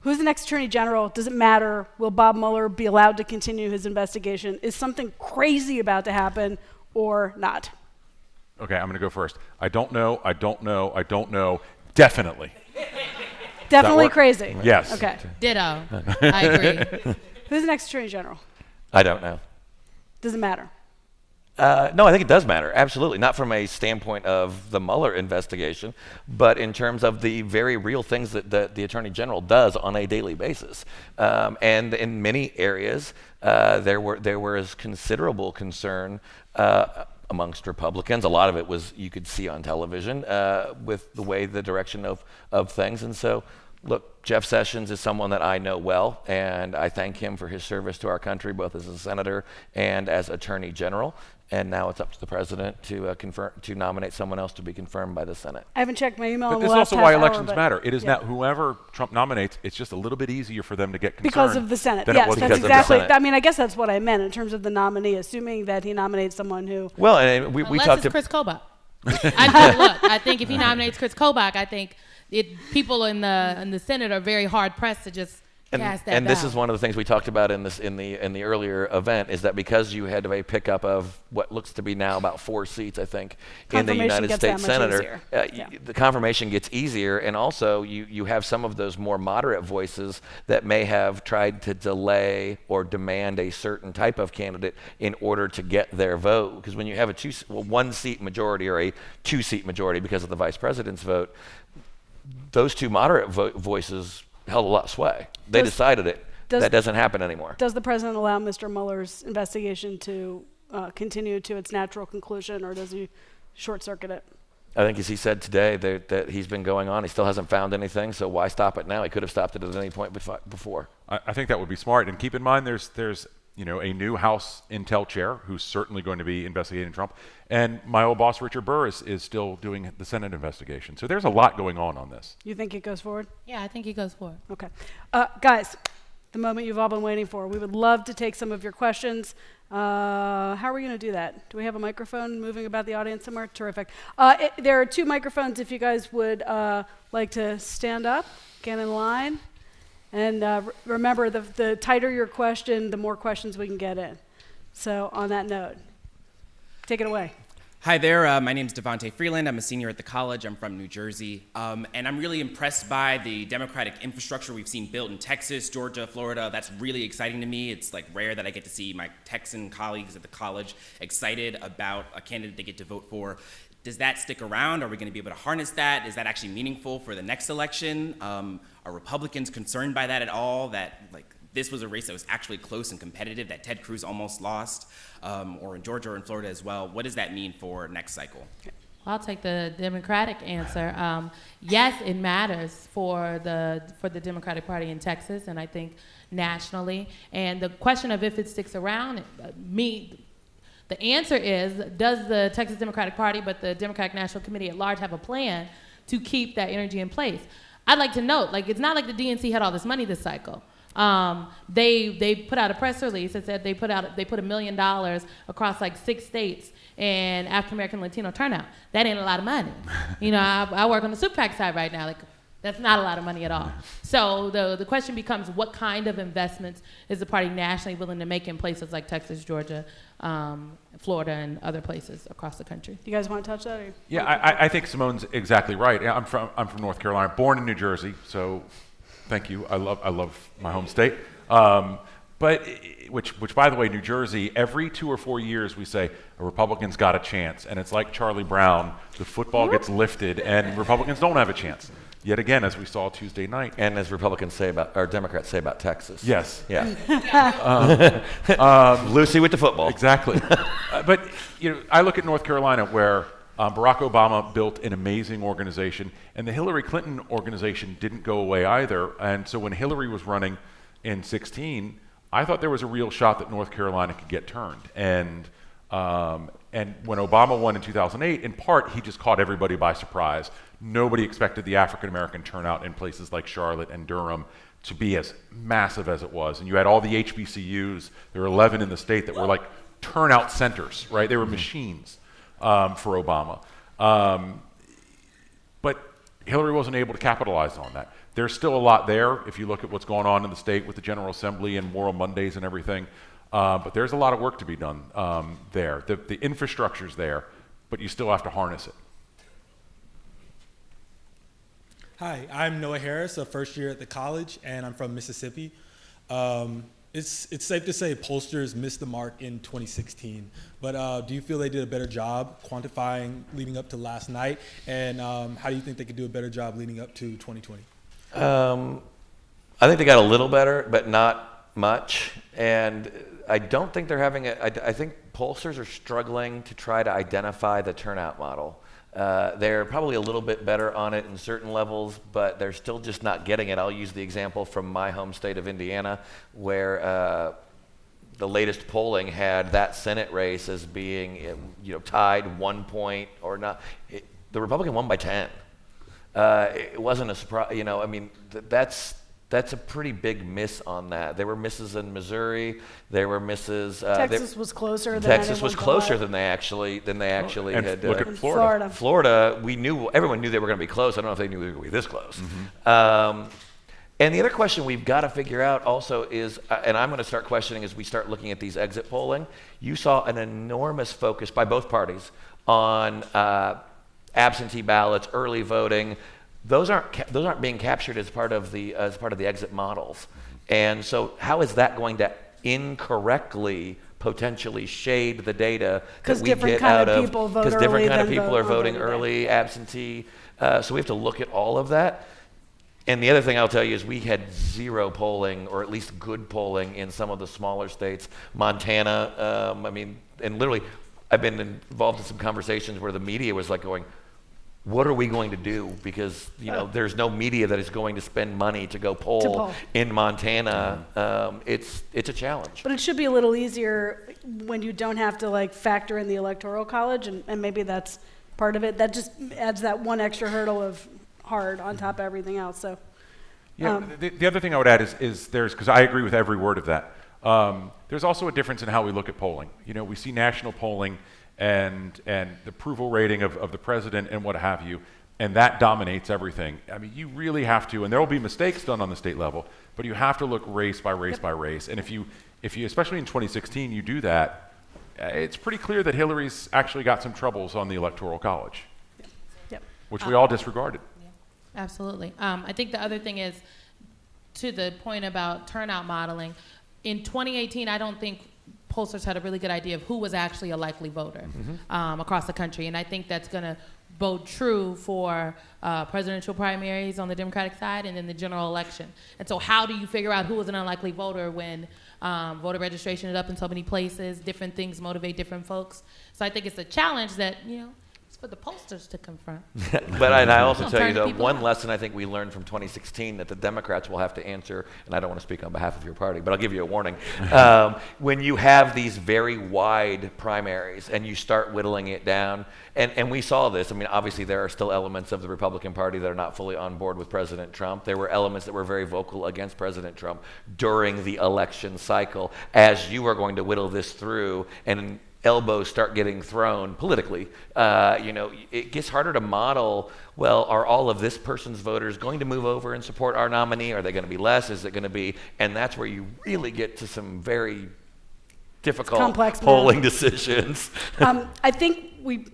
Who's the next Attorney General? Does it matter? Will Bob Mueller be allowed to continue his investigation? Is something crazy about to happen or not? Okay, I'm going to go first. I don't know. Definitely. Definitely crazy. Yes. Okay. Ditto. I agree. Who's the next Attorney General? I don't know. Does it matter? No, I think it does matter. Absolutely. Not from a standpoint of the Mueller investigation, but in terms of the very real things that the Attorney General does on a daily basis. And in many areas, there was considerable concern amongst Republicans. A lot of it was you could see on television with the direction of things. And so, look, Jeff Sessions is someone that I know well, and I thank him for his service to our country, both as a senator and as Attorney General. And now it's up to the president to nominate someone else to be confirmed by the Senate. I haven't checked my email. But this is also why elections matter. It is now whoever Trump nominates. It's just a little bit easier for them to get concerned because of the Senate. Yes, that's exactly. I mean, I guess that's what I meant in terms of the nominee, assuming that he nominates someone who. Well, and we talked to Chris Kobach. I think if he nominates Chris Kobach, I think people in the Senate are very hard pressed to just cast that And this doubt. is one of the things we talked about in the earlier event, is that because you had a pickup of what looks to be now about 4 seats, I think, in the Confirmation United gets States that much Senator, easier. the confirmation gets easier, and also you have some of those more moderate voices that may have tried to delay or demand a certain type of candidate in order to get their vote. Because when you have a 1-seat majority or a 2-seat majority because of the vice president's vote, those 2 moderate voices held a lot of sway. They decided it. That doesn't happen anymore. Does the president allow Mr. Mueller's investigation to continue to its natural conclusion, or does he short-circuit it? I think, as he said today, that he's been going on. He still hasn't found anything, so why stop it now? He could have stopped it at any point before. I think that would be smart. And keep in mind, there's a new House Intel chair who's certainly going to be investigating Trump. And my old boss, Richard Burr, is still doing the Senate investigation. So there's a lot going on this. You think it goes forward? Yeah, I think he goes for it. Okay. Guys, the moment you've all been waiting for. We would love to take some of your questions. How are we going to do that? Do we have a microphone moving about the audience somewhere? Terrific. There are 2 microphones if you guys would like to stand up, get in line. And remember, the tighter your question, the more questions we can get in. So on that note, take it away. Hi there, my name is Devontae Freeland. I'm a senior at the college. I'm from New Jersey. And I'm really impressed by the democratic infrastructure we've seen built in Texas, Georgia, Florida. That's really exciting to me. It's like rare that I get to see my Texan colleagues at the college excited about a candidate they get to vote for. Does that stick around? Are we going to be able to harness that? Is that actually meaningful for the next election? Are Republicans concerned by that at all? That this was a race that was actually close and competitive, that Ted Cruz almost lost, or in Georgia or in Florida as well. What does that mean for next cycle? I'll take the Democratic answer. Yes, it matters for the Democratic Party in Texas, and I think nationally. And the question of if it sticks around, the answer is, does the Texas Democratic Party, but the Democratic National Committee at large, have a plan to keep that energy in place? I'd like to note, it's not like the DNC had all this money this cycle. They put out a press release that said they put $1 million across 6 states in African American Latino turnout. That ain't a lot of money. I work on the super PAC side right now. That's not a lot of money at all. So the question becomes, what kind of investments is the party nationally willing to make in places like Texas, Georgia, Florida, and other places across the country? You guys want to touch that? Yeah, I think Simone's exactly right. I'm from North Carolina, born in New Jersey, so thank you. I love my home state. But which, by the way, New Jersey, every 2 or 4 years we say a Republican's got a chance, and it's like Charlie Brown. The football gets lifted, and Republicans don't have a chance. Yet again, as we saw Tuesday night, and as Democrats say about Texas. Yes. Yeah. Lucy with the football. Exactly. But I look at North Carolina, where Barack Obama built an amazing organization, and the Hillary Clinton organization didn't go away either. And so when Hillary was running in 2016, I thought there was a real shot that North Carolina could get turned. And when Obama won in 2008, in part, he just caught everybody by surprise. Nobody expected the African-American turnout in places like Charlotte and Durham to be as massive as it was. And you had all the HBCUs, there were 11 in the state that were like turnout centers, right? They were machines for Obama. But Hillary wasn't able to capitalize on that. There's still a lot there if you look at what's going on in the state with the General Assembly and Moral Mondays and everything. But there's a lot of work to be done there. The infrastructure's there, but you still have to harness it. Hi, I'm Noah Harris, a first year at the college, and I'm from Mississippi. It's safe to say pollsters missed the mark in 2016, but do you feel they did a better job quantifying leading up to last night, and how do you think they could do a better job leading up to 2020? I think they got a little better, but not much, and I don't think they're having I think pollsters are struggling to try to identify the turnout model. They're probably a little bit better on it in certain levels, but they're still just not getting it. I'll use the example from my home state of Indiana, where the latest polling had that Senate race as being tied 1 point or not. The Republican won by 10. It wasn't a surprise. That's a pretty big miss on that. There were misses in Missouri. There were misses. Texas was closer. Texas was closer than they actually And had. look at Florida. Florida, everyone knew they were going to be close. I don't know if they knew they were going to be this close. And the other question we've got to figure out also is, and I'm going to start questioning as we start looking at these exit polling, you saw an enormous focus by both parties on absentee ballots, early voting. Those aren't being captured as part of the exit models. And so how is that going to incorrectly potentially shade the data that we get out of? Because different kind of people are voting early, absentee. So we have to look at all of that. And the other thing I'll tell you is we had zero polling, or at least good polling, in some of the smaller states. Montana, and literally, I've been involved in some conversations where the media was like going, what are we going to do? Because there's no media that is going to spend money to go poll in Montana. It's a challenge. But it should be a little easier when you don't have to factor in the Electoral College, and maybe that's part of it. That just adds that one extra hurdle of hard on top of everything else. So, the other thing I would add is there's, because I agree with every word of that. There's also a difference in how we look at polling. We see national polling and the approval rating of the president and what have you, and that dominates everything. I mean, you really have to, and there will be mistakes done on the state level, but you have to look race by race by race. And if you, especially in 2016, you do that, it's pretty clear that Hillary's actually got some troubles on the Electoral College, which we all disregarded. Absolutely. I think the other thing is, to the point about turnout modeling, in 2018, I don't think pollsters had a really good idea of who was actually a likely voter across the country. And I think that's going to bode true for presidential primaries on the Democratic side and then the general election. And so how do you figure out who was an unlikely voter when voter registration is up in so many places, different things motivate different folks? So I think it's a challenge that, it's for the pollsters to confront. But I also tell you, though, one lesson I think we learned from 2016 that the Democrats will have to answer, and I don't want to speak on behalf of your party, but I'll give you a warning. When you have these very wide primaries and you start whittling it down, and we saw this, obviously there are still elements of the Republican Party that are not fully on board with President Trump. There were elements that were very vocal against President Trump during the election cycle. As you are going to whittle this through and elbows start getting thrown politically, it gets harder to model, well, are all of this person's voters going to move over and support our nominee? Are they going to be less? Is it going to be? And that's where you really get to some very difficult complex polling decisions. I think we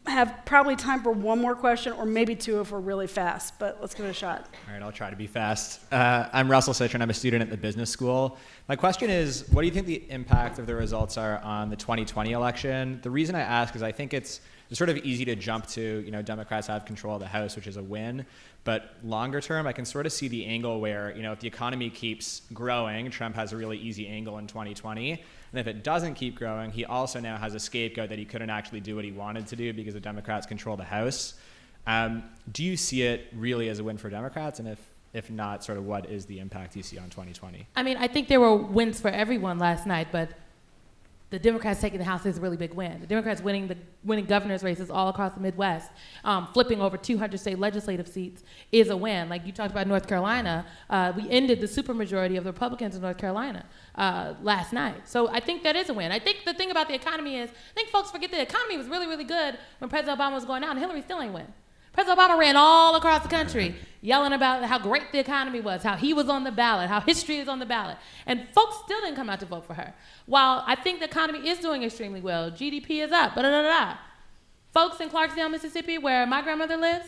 have probably time for one more question, or maybe two if we're really fast, but let's give it a shot. All right, I'll try to be fast. I'm Russell Citron. I'm a student at the business school. My question is, what do you think the impact of the results are on the 2020 election? The reason I ask is I think it's sort of easy to jump to, Democrats have control of the House, which is a win. But longer term, I can sort of see the angle where, if the economy keeps growing, Trump has a really easy angle in 2020. And if it doesn't keep growing, he also now has a scapegoat that he couldn't actually do what he wanted to do because the Democrats control the House. Do you see it really as a win for Democrats? And if not, sort of what is the impact you see on 2020? I think there were wins for everyone last night, but the Democrats taking the House is a really big win. The Democrats winning governor's races all across the Midwest, flipping over 200 state legislative seats is a win. Like you talked about North Carolina, we ended the supermajority of the Republicans in North Carolina last night. So I think that is a win. I think the thing about the economy is, I think folks forget the economy was really, really good when President Obama was going out, and Hillary still ain't win. President Obama ran all across the country yelling about how great the economy was, how he was on the ballot, how history is on the ballot. And folks still didn't come out to vote for her. While I think the economy is doing extremely well, GDP is up, Folks in Clarksdale, Mississippi, where my grandmother lives,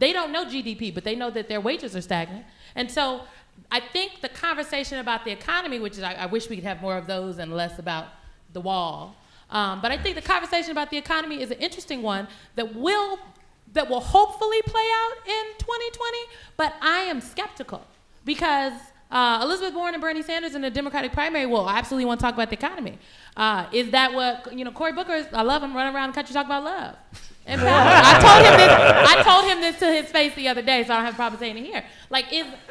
they don't know GDP, but they know that their wages are stagnant. And so I think the conversation about the economy, which is I wish we could have more of those and less about the wall. But I think the conversation about the economy is an interesting one that will hopefully play out in 2020, but I am skeptical because Elizabeth Warren and Bernie Sanders in the Democratic primary will absolutely want to talk about the economy. Is that what, Cory Booker, I love him, running around the country talking about love. And I told him this to his face the other day, so I don't have a problem saying it here.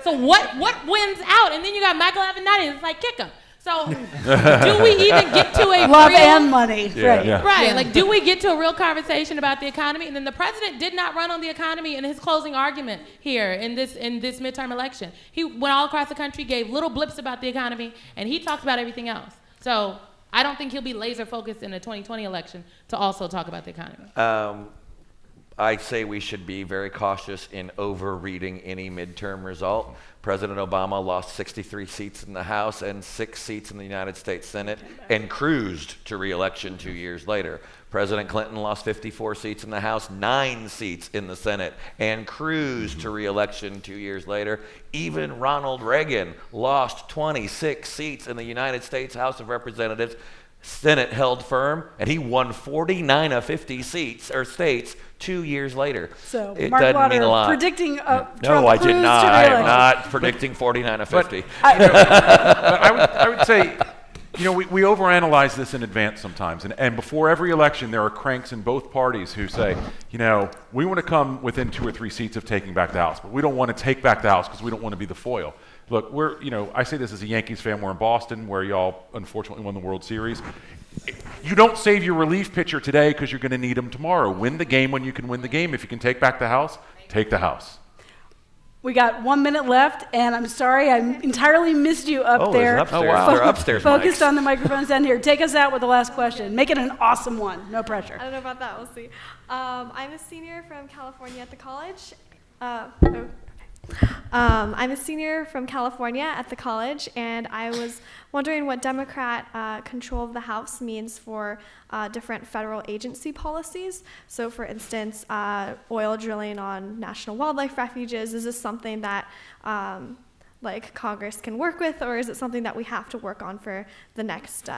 So what wins out? And then you got Michael Avenatti, it's like, kick him. So do we even get to a love and money? Right. Yeah. Do we get to a real conversation about the economy? And then the president did not run on the economy in his closing argument here in this midterm election. He went all across the country, gave little blips about the economy, and he talked about everything else. So I don't think he'll be laser focused in the 2020 election to also talk about the economy. I say we should be very cautious in overreading any midterm result. President Obama lost 63 seats in the House and 6 seats in the United States Senate and cruised to re-election 2 years later. President Clinton lost 54 seats in the House, 9 seats in the Senate, and cruised to re-election 2 years later. Even Ronald Reagan lost 26 seats in the United States House of Representatives. Senate held firm, and he won 49 of 50 seats or states 2 years later. So it Marc doesn't Lotter mean a lot. predicting Trump No, I did cruise not. to I am re-election. not predicting 49 of 50. I would say, you know, we overanalyze this in advance sometimes, and before every election, there are cranks in both parties who say, you know, we want to come within 2 or 3 seats of taking back the House, but we don't want to take back the House because we don't want to be the foil. Look, I say this as a Yankees fan. We're in Boston, where y'all unfortunately won the World Series. You don't save your relief pitcher today because you're going to need him tomorrow. Win the game when you can win the game. If you can take back the House, take the House. We got 1 minute left, and I'm sorry I entirely missed you up there. Upstairs. Oh, wow. They're upstairs Focused mics. on the microphones down here. Take us out with the last question. Make it an awesome one. No pressure. I don't know about that. We'll see. I'm a senior from California at the college. I'm a senior from California at the college, and I was wondering what Democrat control of the House means for different federal agency policies. So, for instance, oil drilling on national wildlife refuges. Is this something that Congress can work with, or is it something that we have to work on for the next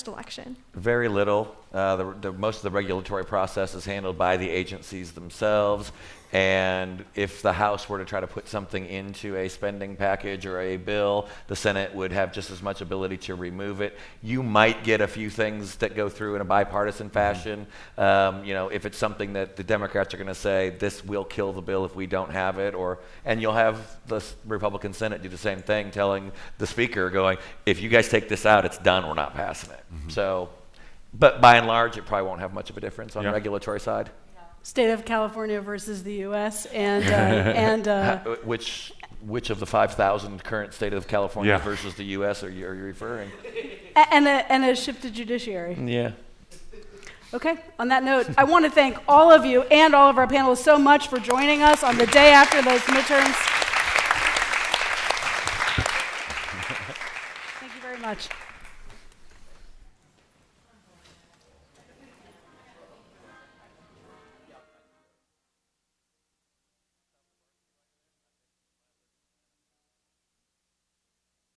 election? Very little. Most of the regulatory process is handled by the agencies themselves. And if the House were to try to put something into a spending package or a bill, the Senate would have just as much ability to remove it. You might get a few things that go through in a bipartisan fashion. If it's something that the Democrats are going to say, this will kill the bill if we don't have it, and you'll have the Republican Senate do the same thing, telling the Speaker, going, if you guys take this out, it's done, we're not passing it. So, but by and large, it probably won't have much of a difference on the regulatory side. State of California versus the U.S. and which of the 5,000 current state of California versus the U.S. are you referring? And a shifted judiciary. Yeah. Okay, on that note, I want to thank all of you and all of our panelists so much for joining us on the day after those midterms. Thank you very much.